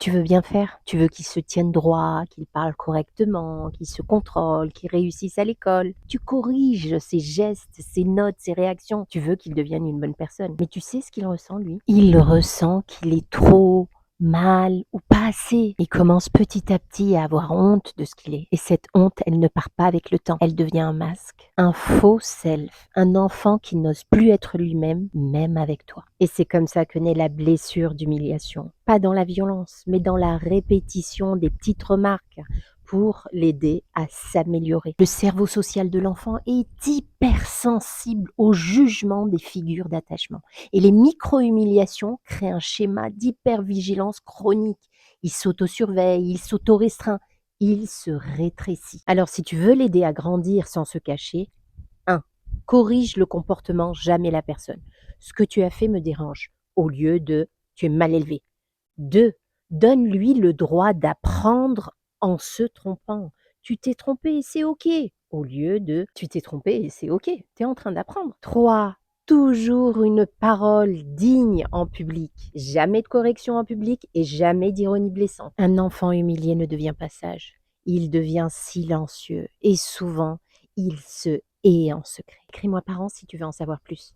Tu veux bien faire, tu veux qu'il se tienne droit, qu'il parle correctement, qu'il se contrôle, qu'il réussisse à l'école. Tu corriges ses gestes, ses notes, ses réactions. Tu veux qu'il devienne une bonne personne. Mais tu sais ce qu'il ressent, lui? Il ressent qu'il est trop, mal ou pas assez. Il commence petit à petit à avoir honte de ce qu'il est. Et cette honte, elle ne part pas avec le temps. Elle devient un masque, un faux self, un enfant qui n'ose plus être lui-même, même avec toi. Et c'est comme ça que naît la blessure d'humiliation. Pas dans la violence, mais dans la répétition des petites remarques pour l'aider à s'améliorer. Le cerveau social de l'enfant est hypersensible au jugement des figures d'attachement. Et les micro-humiliations créent un schéma d'hypervigilance chronique. Il s'auto-surveille, il s'auto-restreint, il se rétrécit. Alors si tu veux l'aider à grandir sans se cacher, 1. Corrige le comportement, jamais la personne. Ce que tu as fait me dérange, au lieu de tu es mal élevé. 2. Donne-lui le droit d'apprendre en se trompant. Tu t'es trompé et c'est OK. Au lieu de tu t'es trompé et c'est OK. Tu es en train d'apprendre. 3. Toujours une parole digne en public. Jamais de correction en public et jamais d'ironie blessante. Un enfant humilié ne devient pas sage. Il devient silencieux et souvent, il se hait en secret. Écris-moi par an si tu veux en savoir plus.